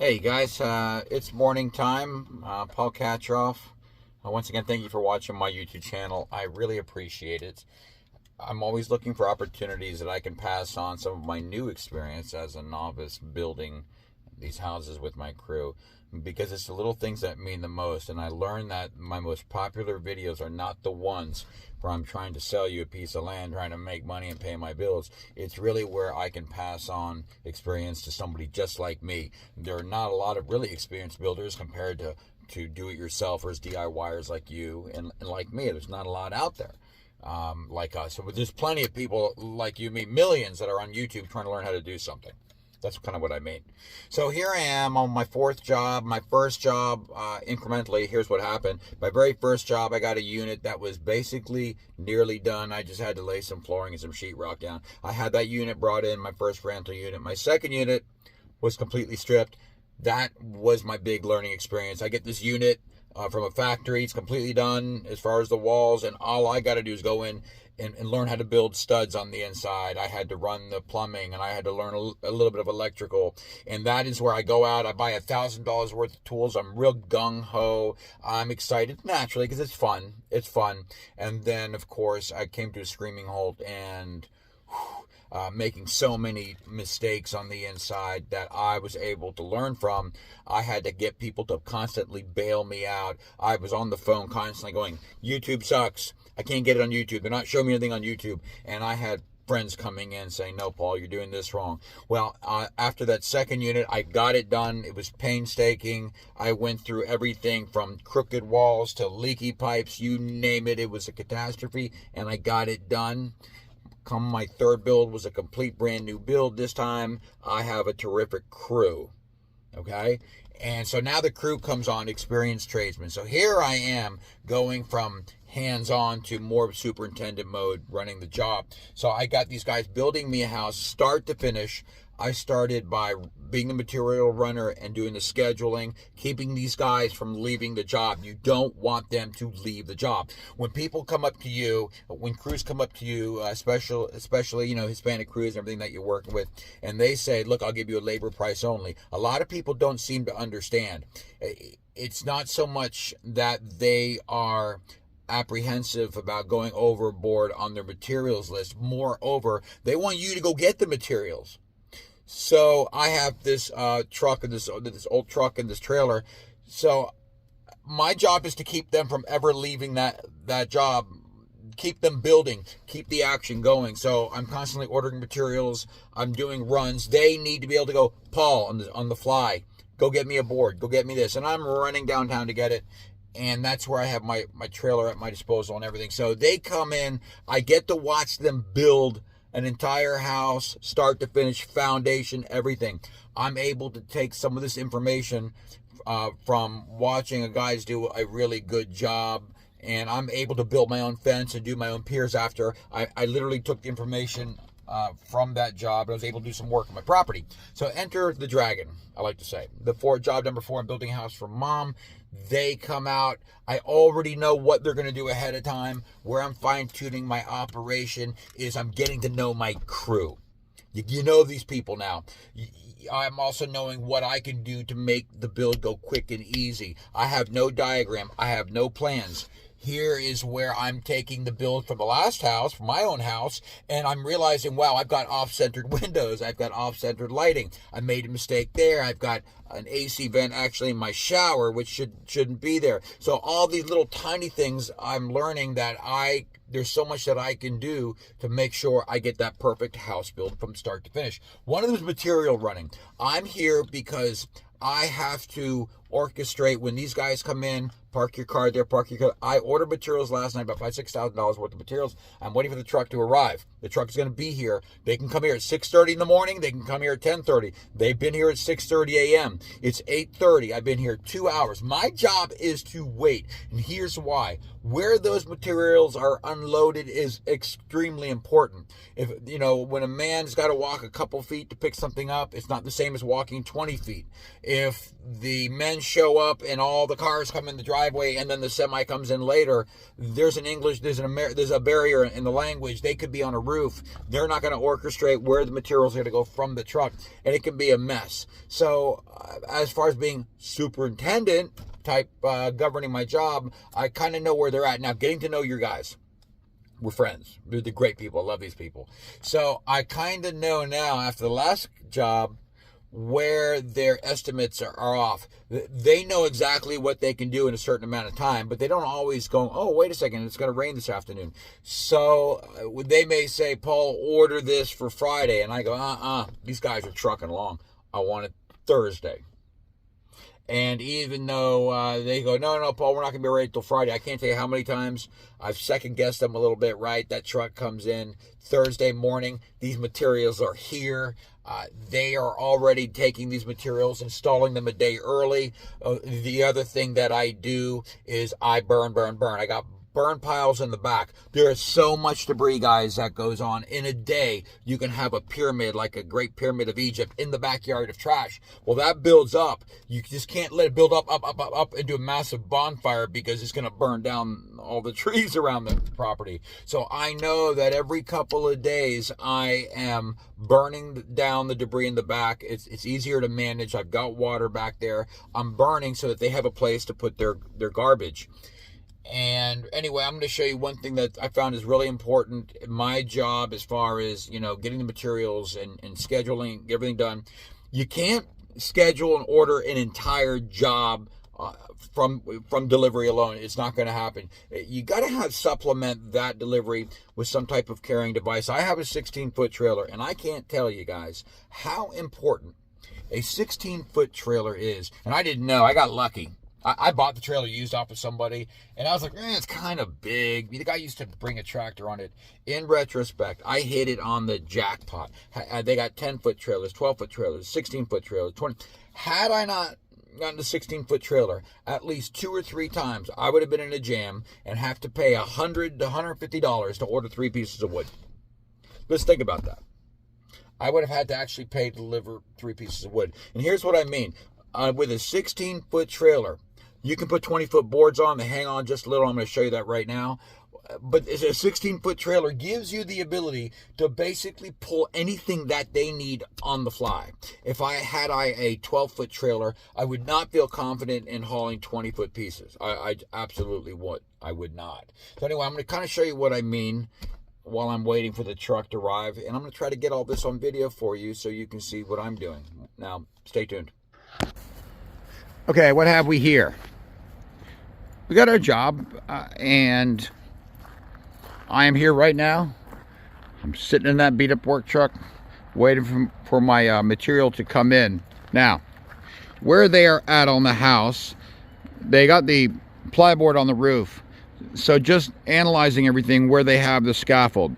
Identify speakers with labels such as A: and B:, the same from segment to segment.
A: Hey guys, it's morning time. Paul Katroff. Once again, thank you for watching my YouTube channel. I really appreciate it. I'm always looking for opportunities that I can pass on some of my new experience as a novice building these houses with my crew, because it's the little things that mean the most. And I learned that my most popular videos are not the ones where I'm trying to sell you a piece of land, trying to make money and pay my bills. It's really where I can pass on experience to somebody just like me. There are not a lot of really experienced builders compared to do-it-yourselfers, DIYers like you and like me. There's not a lot out there like us. So there's plenty of people like you, me, millions that are on YouTube trying to learn how to do something. That's kind of what I mean. So here I am on my fourth job. My first job, incrementally, here's what happened. My very first job, I got a unit that was basically nearly done. I just had to lay some flooring and some sheetrock down. I had that unit brought in, my first rental unit. My second unit was completely stripped. That was my big learning experience. I get this unit from a factory. It's completely done as far as the walls, and all I got to do is go in and learn how to build studs on the inside. I had to run the plumbing, and I had to learn a little bit of electrical. And that is where I go out. I buy $1,000 worth of tools. I'm real gung-ho. I'm excited, naturally, because it's fun. It's fun. And then, of course, I came to a screaming halt and making so many mistakes on the inside that I was able to learn from. I had to get people to constantly bail me out. I was on the phone constantly going, YouTube sucks. I can't get it on YouTube. They're not showing me anything on YouTube. And I had friends coming in saying, no, Paul, you're doing this wrong. Well, after that second unit, I got it done. It was painstaking. I went through everything from crooked walls to leaky pipes, you name it. It was a catastrophe, and I got it done. Come my third build was a complete brand new build. This time I have a terrific crew. Okay? And so now the crew comes on, experienced tradesmen. So here I am going from hands-on to more superintendent mode, running the job. So I got these guys building me a house, start to finish. I started by being the material runner and doing the scheduling, keeping these guys from leaving the job. You don't want them to leave the job. When people come up to you, when crews come up to you, especially Hispanic crews and everything that you're working with, and they say, look, I'll give you a labor price only. A lot of people don't seem to understand. It's not so much that they are apprehensive about going overboard on their materials list. Moreover, they want you to go get the materials. So I have this truck and this old truck and this trailer. So my job is to keep them from ever leaving that job, keep them building, keep the action going. So I'm constantly ordering materials. I'm doing runs. They need to be able to go, Paul, on the fly, go get me a board, go get me this. And I'm running downtown to get it. And that's where I have my trailer at my disposal and everything. So they come in. I get to watch them build an entire house, start to finish, foundation, everything. I'm able to take some of this information from watching guys do a really good job, and I'm able to build my own fence and do my own piers after. I literally took the information from that job, and I was able to do some work on my property. So enter the dragon, I like to say. Job number 4, I'm building a house for Mom. They come out. I already know what they're going to do ahead of time. Where I'm fine-tuning my operation is I'm getting to know my crew. You know these people now. I'm also knowing what I can do to make the build go quick and easy. I have no diagram. I have no plans. Here is where I'm taking the build from the last house, from my own house, and I'm realizing, wow, I've got off-centered windows. I've got off-centered lighting. I made a mistake there. I've got an AC vent actually in my shower, which shouldn't be there. So all these little tiny things, I'm learning that there's so much that I can do to make sure I get that perfect house build from start to finish. One of them is material running. I'm here because I have to orchestrate when these guys come in, park your car there, park your car. I ordered materials last night, about $5,000-$6,000 worth of materials. I'm waiting for the truck to arrive. The truck is going to be here. They can come here at 6:30 in the morning. They can come here at 10:30. They've been here at 6:30 a.m. It's 8:30. I've been here 2 hours. My job is to wait, and here's why. Where those materials are unloaded is extremely important. If when a man's got to walk a couple feet to pick something up, it's not the same as walking 20 feet. If the men's show up and all the cars come in the driveway and then the semi comes in later, there's a barrier in the language. They could be on a roof. They're not going to orchestrate where the materials are going to go from the truck, and it can be a mess. So as far as being superintendent type, governing my job, I kind of know where they're at. Now, getting to know your guys. We're friends. They're the great people. I love these people. So I kind of know now, after the last job, where their estimates are off. They know exactly what they can do in a certain amount of time, but they don't always go, oh, wait a second, it's going to rain this afternoon. So they may say, Paul, order this for Friday. And I go, these guys are trucking along. I want it Thursday. And even though they go, no, Paul, we're not going to be ready till Friday. I can't tell you how many times I've second-guessed them a little bit, right? That truck comes in Thursday morning. These materials are here. They are already taking these materials, installing them a day early. The other thing that I do is I burn. I got burn piles in the back. There is so much debris, guys, that goes on. In a day, you can have a pyramid, like a Great Pyramid of Egypt, in the backyard of trash. Well, that builds up. You just can't let it build up into a massive bonfire, because it's going to burn down all the trees around the property. So I know that every couple of days I am burning down the debris in the back. It's easier to manage. I've got water back there. I'm burning so that they have a place to put their garbage. And anyway, I'm going to show you one thing that I found is really important in my job, as far as, getting the materials and scheduling everything done. You can't schedule and order an entire job from delivery alone. It's not going to happen. You got to supplement that delivery with some type of carrying device. I have a 16-foot trailer, and I can't tell you guys how important a 16-foot trailer is. And I didn't know. I got lucky. I bought the trailer used off of somebody, and I was like, it's kind of big. The guy used to bring a tractor on it. In retrospect, I hit it on the jackpot. They got 10-foot trailers, 12-foot trailers, 16-foot trailers, 20. Had I not gotten the 16-foot trailer at least 2 or 3 times, I would have been in a jam and have to pay $100 to $150 to order 3 pieces of wood. Let's think about that. I would have had to actually pay to deliver 3 pieces of wood. And here's what I mean. With a 16-foot trailer, you can put 20-foot boards on. They hang on just a little. I'm going to show you that right now. But a 16-foot trailer gives you the ability to basically pull anything that they need on the fly. If I had a 12-foot trailer, I would not feel confident in hauling 20-foot pieces. I absolutely would. I would not. So anyway, I'm going to kind of show you what I mean while I'm waiting for the truck to arrive. And I'm going to try to get all this on video for you so you can see what I'm doing. Now, stay tuned. Okay, what have we here? We got our job, and I am here right now. I'm sitting in that beat-up work truck, waiting for my material to come in. Now, where they are at on the house, they got the plyboard on the roof. So just analyzing everything where they have the scaffold.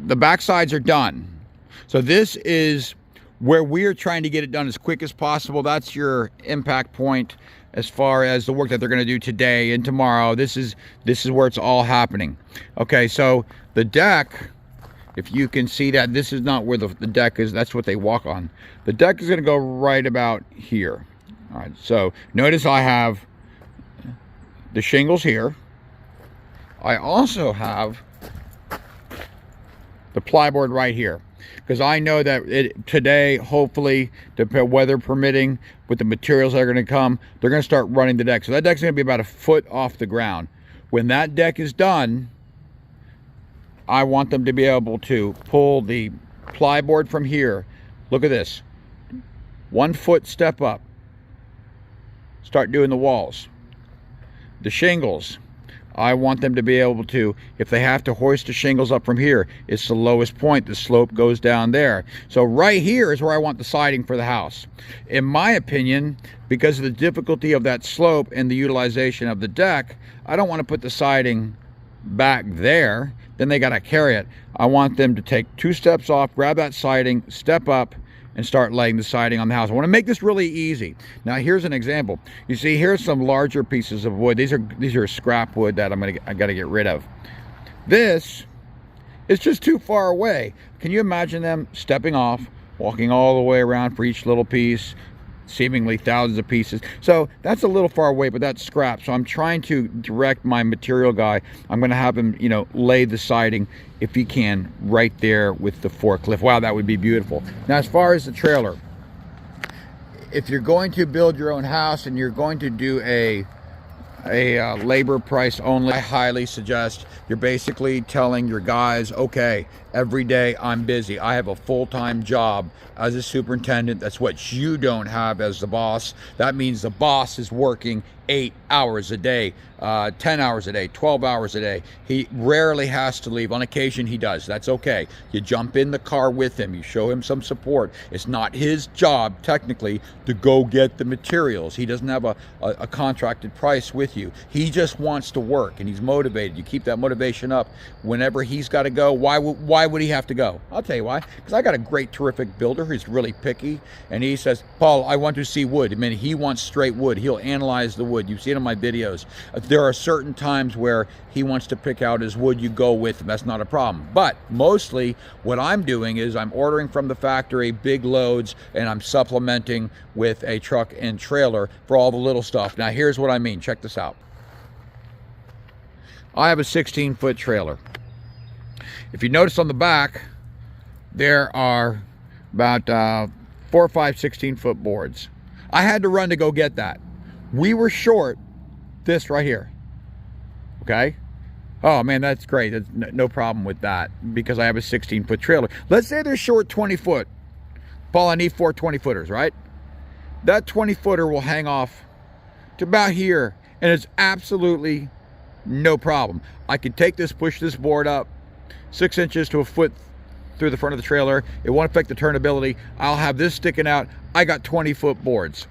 A: The back sides are done. So this is where we're trying to get it done as quick as possible. That's your impact point as far as the work that they're going to do today and tomorrow. This is where it's all happening. Okay, so the deck, if you can see that, this is not where the deck is. That's what they walk on. The deck is going to go right about here. All right, so notice I have the shingles here. I also have the plyboard right here, because I know that today, hopefully, the weather permitting, with the materials that are going to come, they're going to start running the deck. So that deck's going to be about a foot off the ground. When that deck is done, I want them to be able to pull the plyboard from here. Look at this. 1 foot step up. Start doing the walls. The shingles, I want them to be able to, if they have to hoist the shingles up from here, it's the lowest point. The slope goes down there. So right here is where I want the siding for the house. In my opinion, because of the difficulty of that slope and the utilization of the deck, I don't want to put the siding back there. Then they got to carry it. I want them to take 2 steps off, grab that siding, step up, and start laying the siding on the house. I want to make this really easy. Now here's an example. You see, here's some larger pieces of wood. These are scrap wood that I got to get rid of. This is just too far away. Can you imagine them stepping off, walking all the way around for each little piece, seemingly thousands of pieces. So that's a little far away, but that's scrap. So I'm trying to direct my material guy. I'm going to have him, you know, lay the siding if he can right there with the forklift. Wow, that would be beautiful. Now, as far as the trailer, if you're going to build your own house and you're going to do a labor price only, I highly suggest you're basically telling your guys, okay, every day I'm busy. I have a full-time job as a superintendent. That's what you don't have as the boss. That means the boss is working 8 hours a day, 10 hours a day, 12 hours a day. He rarely has to leave. On occasion he does. That's okay. You jump in the car with him. You show him some support. It's not his job technically to go get the materials. He doesn't have a contracted price with you. He just wants to work and he's motivated. You keep that motivation up. Whenever he's got to go, why would he have to go? I'll tell you why. Because I got a great, terrific builder who's really picky, and he says, Paul, I want to see wood. I mean, he wants straight wood. He'll analyze the wood. You've seen it in my videos. There are certain times where he wants to pick out his wood. You go with him. That's not a problem. But mostly what I'm doing is I'm ordering from the factory big loads, and I'm supplementing with a truck and trailer for all the little stuff. Now, here's what I mean. Check this out. I have a 16-foot trailer. If you notice on the back, there are about 4 or 5 16-foot boards. I had to run to go get that. We were short this right here. Okay? Oh man, that's great. That's no problem with that because I have a 16-foot trailer. Let's say they're short 20 foot. Paul, I need 4 20-footers, right? That 20-footer will hang off to about here, and it's absolutely no problem. I could take this, push this board up 6 inches to a foot through the front of the trailer. It won't affect the turnability. I'll have this sticking out. I got 20-foot boards.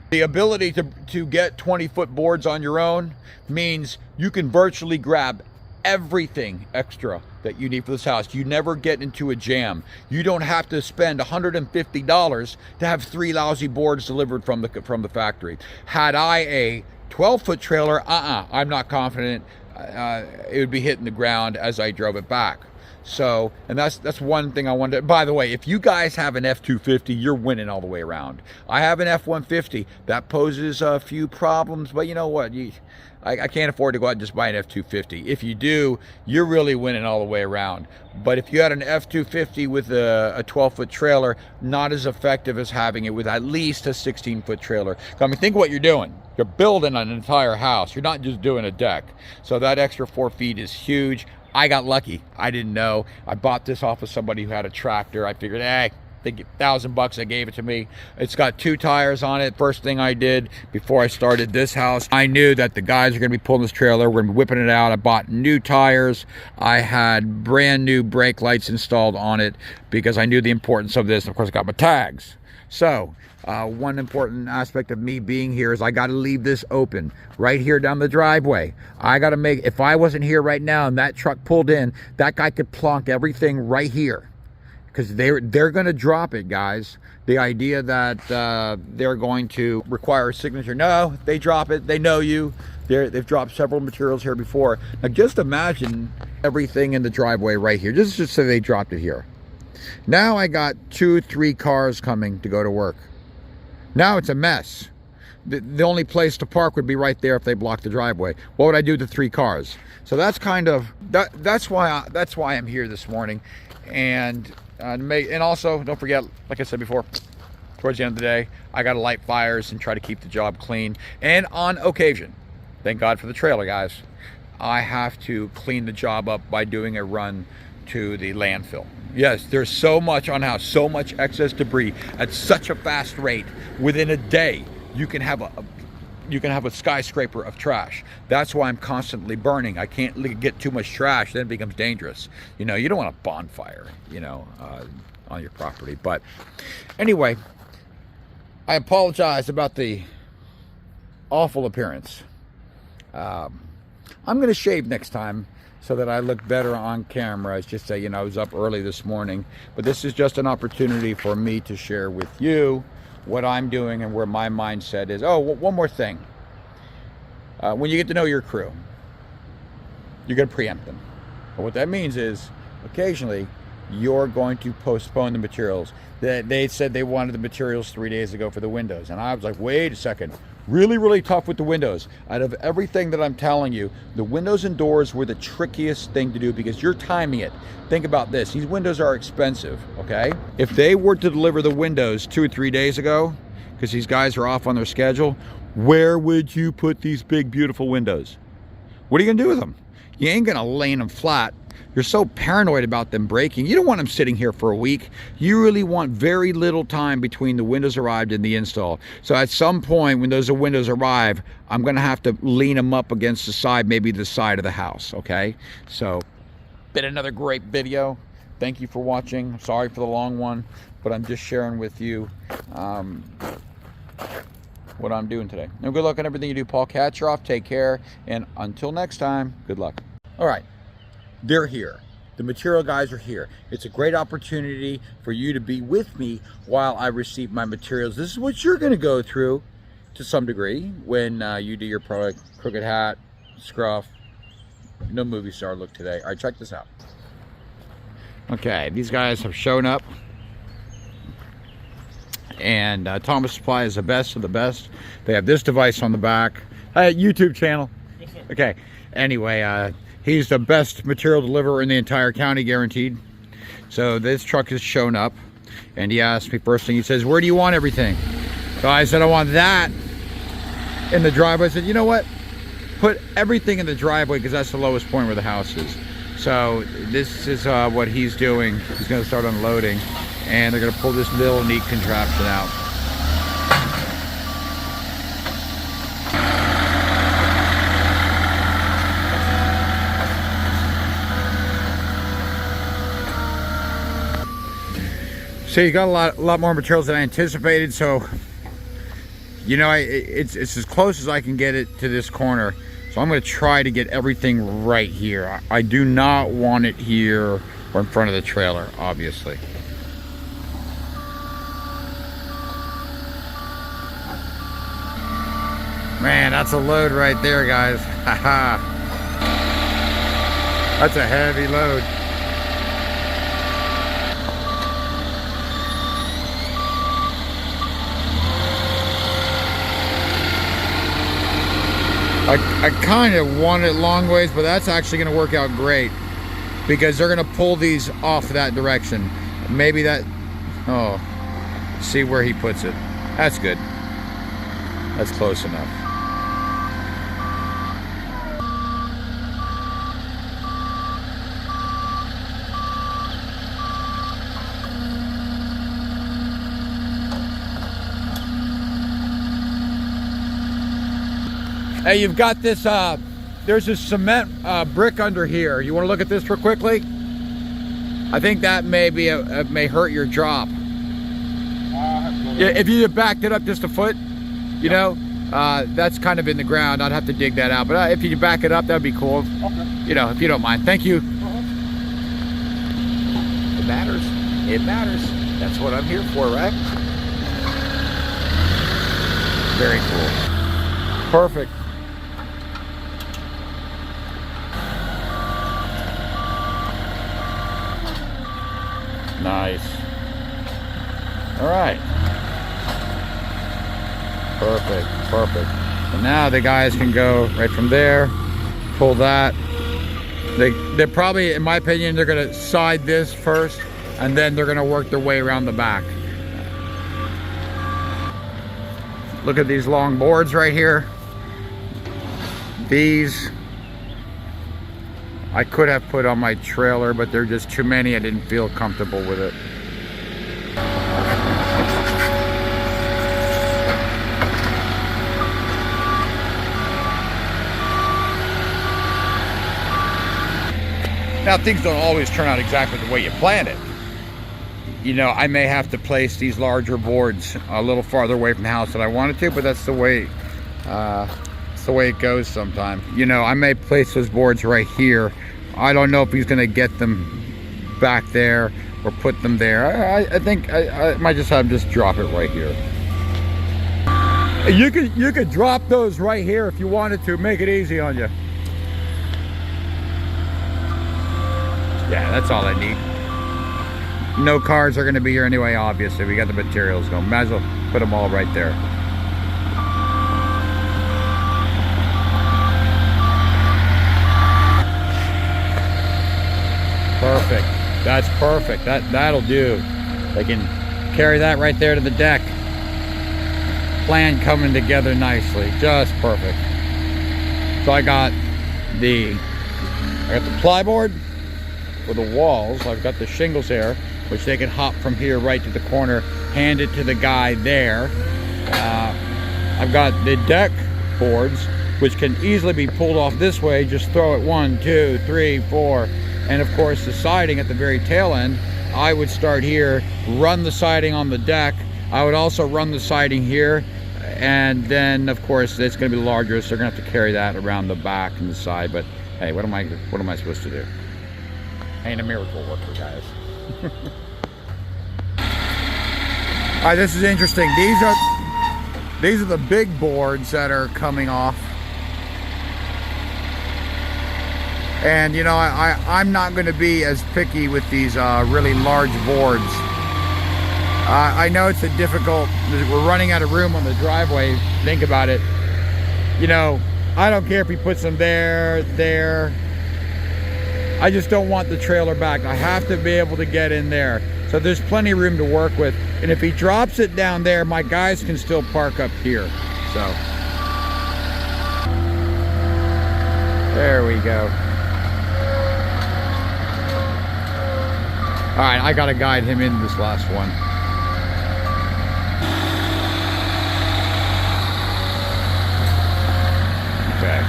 A: The ability to get 20-foot boards on your own means you can virtually grab everything extra that you need for this house. You never get into a jam. You don't have to spend $150 to have 3 lousy boards delivered from the factory. Had I a 12-foot trailer, I'm not confident it would be hitting the ground as I drove it back. So, and that's one thing I wanted to, by the way, if you guys have an F-250, you're winning all the way around. I have an F-150. That poses a few problems, but you know what? I can't afford to go out and just buy an F-250. If you do, you're really winning all the way around. But if you had an F-250 with a 12-foot trailer, not as effective as having it with at least a 16-foot trailer. I mean, think what you're doing. You're building an entire house. You're not just doing a deck. So that extra 4 feet is huge. I got lucky. I didn't know. I bought this off of somebody who had a tractor. I figured, hey, they get $1,000, they gave it to me. It's got 2 tires on it. First thing I did before I started this house, I knew that the guys are going to be pulling this trailer. We're going to be whipping it out. I bought new tires. I had brand new brake lights installed on it because I knew the importance of this. Of course, I got my tags. So one important aspect of me being here is I got to leave this open right here down the driveway. I got to make, if I wasn't here right now and that truck pulled in, that guy could plonk everything right here because they're going to drop it, guys. The idea that they're going to require a signature, no, they drop it. They know you. They've dropped several materials here before. Now just imagine everything in the driveway right here. Just say they dropped it here. Now I got 2, 3 cars coming to go to work. Now it's a mess. The only place to park would be right there if they blocked the driveway. What would I do to 3 cars? So that's kind of that's why I'm here this morning, and also don't forget, like I said before, towards the end of the day, I got to light fires and try to keep the job clean. And on occasion, thank God for the trailer, guys, I have to clean the job up by doing a run to the landfill. Yes, there's so much on house, so much excess debris at such a fast rate. Within a day, you can have a skyscraper of trash. That's why I'm constantly burning. I can't get too much trash, then it becomes dangerous. You know, you don't want a bonfire, you know, on your property. But anyway, I apologize about the awful appearance. I'm going to shave next time so that I look better on camera. It's just say, you know, I was up early this morning, but this is just an opportunity for me to share with you what I'm doing and where my mindset is. Oh, one more thing. When you get to know your crew, you're going to preempt them. And what that means is occasionally you're going to postpone the materials. They said they wanted the materials 3 days ago for the windows. And I was like, wait a second. Really, really tough with the windows. Out of everything that I'm telling you, the windows and doors were the trickiest thing to do because you're timing it. Think about this. These windows are expensive, okay? If they were to deliver the windows 2 or 3 days ago, because these guys are off on their schedule, where would you put these big, beautiful windows? What are you gonna do with them? You ain't gonna lay them flat. You're so paranoid about them breaking. You don't want them sitting here for a week. You really want very little time between the windows arrived and the install. So at some point when those windows arrive, I'm gonna have to lean them up against the side, maybe the side of the house, okay? So, been another great video. Thank you for watching. Sorry for the long one, but I'm just sharing with you what I'm doing today. Now, good luck on everything you do. Paul Kacheroff, take care, and until next time, good luck. All right. They're here. The material guys are here. It's a great opportunity for you to be with me while I receive my materials. This is what you're going to go through to some degree when you do your product. Crooked hat, scruff, no movie star look today. All right, check this out. Okay, these guys have shown up. And Thomas Supply is the best of the best. They have this device on the back. Hey, YouTube channel. Okay, anyway, he's the best material deliverer in the entire county, guaranteed. So this truck has shown up, and he asked me first thing, he says, where do you want everything? So I said, I want that in the driveway. I said, you know what? Put everything in the driveway because that's the lowest point where the house is. So this is what he's doing. He's gonna start unloading, and they're gonna pull this little neat contraption out. So you got a lot more materials than I anticipated. So, you know, it's as close as I can get it to this corner. So I'm going to try to get everything right here. I do not want it here or in front of the trailer, obviously. Man, that's a load right there, guys. Haha. That's a heavy load. I kind of want it long ways, but that's actually going to work out great because they're going to pull these off that direction. Maybe that, oh, see where he puts it. That's good. That's close enough. Hey, you've got this, there's a cement brick under here. You want to look at this real quickly? I think that may hurt your drop. Yeah, if you backed it up just a foot, you know, that's kind of in the ground. I'd have to dig that out. But if you back it up, that'd be cool. Okay. You know, if you don't mind. Thank you. It matters. It matters. That's what I'm here for, right? Very cool. Perfect. Nice. All right. Perfect, perfect. And now the guys can go right from there, pull that. They're probably, in my opinion, they're gonna side this first, and then they're gonna work their way around the back. Look at these long boards right here. These I could have put on my trailer, but they're just too many. I didn't feel comfortable with it. Now, things don't always turn out exactly the way you planned it. You know, I may have to place these larger boards a little farther away from the house than I wanted to, but that's the way it goes sometimes. You know, I may place those boards right here. I don't know if he's gonna get them back there or put them there. I think I might just have him just drop it right here. You could drop those right here if you wanted to, make it easy on you. Yeah, that's all I need. no cars are going to be here anyway, obviously. We got the materials going. Might as well put them all right there. Perfect. That's perfect. That'll do. They can carry that right there to the deck. Plan coming together nicely. Just perfect. So I got the plyboard for the walls. I've got the shingles here, which they can hop from here right to the corner, hand it to the guy there. I've got the deck boards, which can easily be pulled off this way. Just throw it 1, 2, 3, 4. And of course the siding at the very tail end, I would start here, run the siding on the deck. I would also run the siding here, and then of course it's going to be larger, so they're going to have to carry that around the back and the side. But hey, what am I supposed to do? Ain't a miracle worker, guys. All right, this is interesting. These are the big boards that are coming off. And you know, I'm not going to be as picky with these really large boards. I know it's a difficult, we're running out of room on the driveway. Think about it. You know, I don't care if he puts them there. I just don't want the trailer back. I have to be able to get in there. So there's plenty of room to work with. And if he drops it down there, my guys can still park up here. So, there we go. All right, I gotta guide him in this last one. Okay.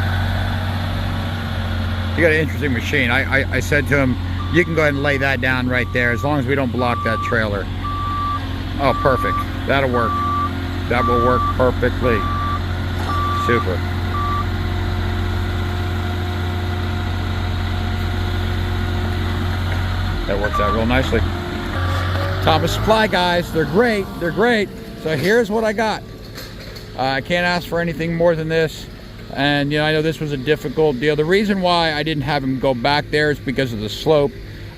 A: You got an interesting machine. I said to him, you can go ahead and lay that down right there as long as we don't block that trailer. Oh, perfect. That'll work. That will work perfectly. Super. That works out real nicely. Thomas Supply guys, they're great. They're great. So here's what I got. I can't ask for anything more than this. And you know, I know this was a difficult deal. The reason why I didn't have him go back there is because of the slope.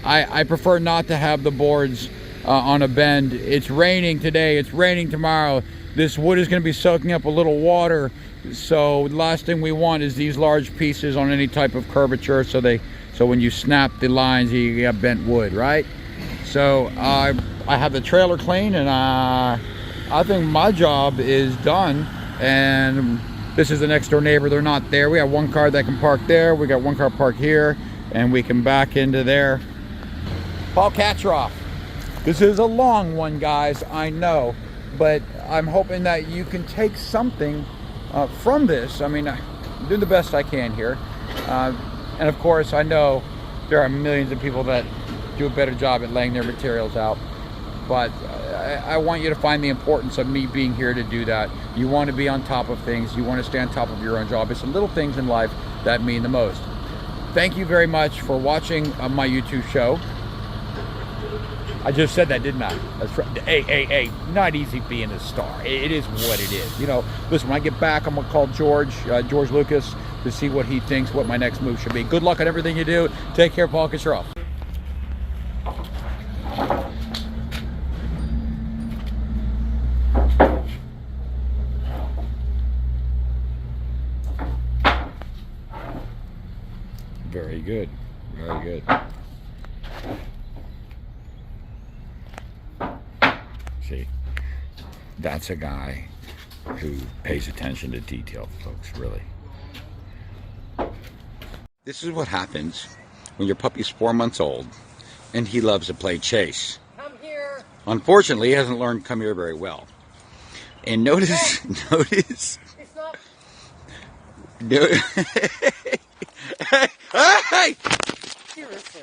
A: I prefer not to have the boards on a bend. It's raining today. It's raining tomorrow. This wood is going to be soaking up a little water. So the last thing we want is these large pieces on any type of curvature. So when you snap the lines, you have bent wood, right? So I have the trailer clean, and I think my job is done. And this is the next door neighbor. They're not there. We have one car that can park there. We got one car parked here, and we can back into there. Paul Kacheroff. This is a long one, guys, I know, but I'm hoping that you can take something from this. I mean, I'm doing the best I can here. And of course, I know there are millions of people that do a better job at laying their materials out. But I want you to find the importance of me being here to do that. You want to be on top of things. You want to stay on top of your own job. It's the little things in life that mean the most. Thank you very much for watching my YouTube show. I just said that, didn't I? That's right. Hey, not easy being a star. It is what it is. You know, listen, when I get back, I'm going to call George Lucas, to see what he thinks, what my next move should be. Good luck on everything you do. Take care, Paul Kacheroff. Very good. Very good. See, that's a guy who pays attention to detail, folks, really. This is what happens when your puppy's 4 months old and he loves to play chase.
B: Come here.
A: Unfortunately, he hasn't learned come here very well. And notice,
B: It's not.
A: Hey!
B: Seriously.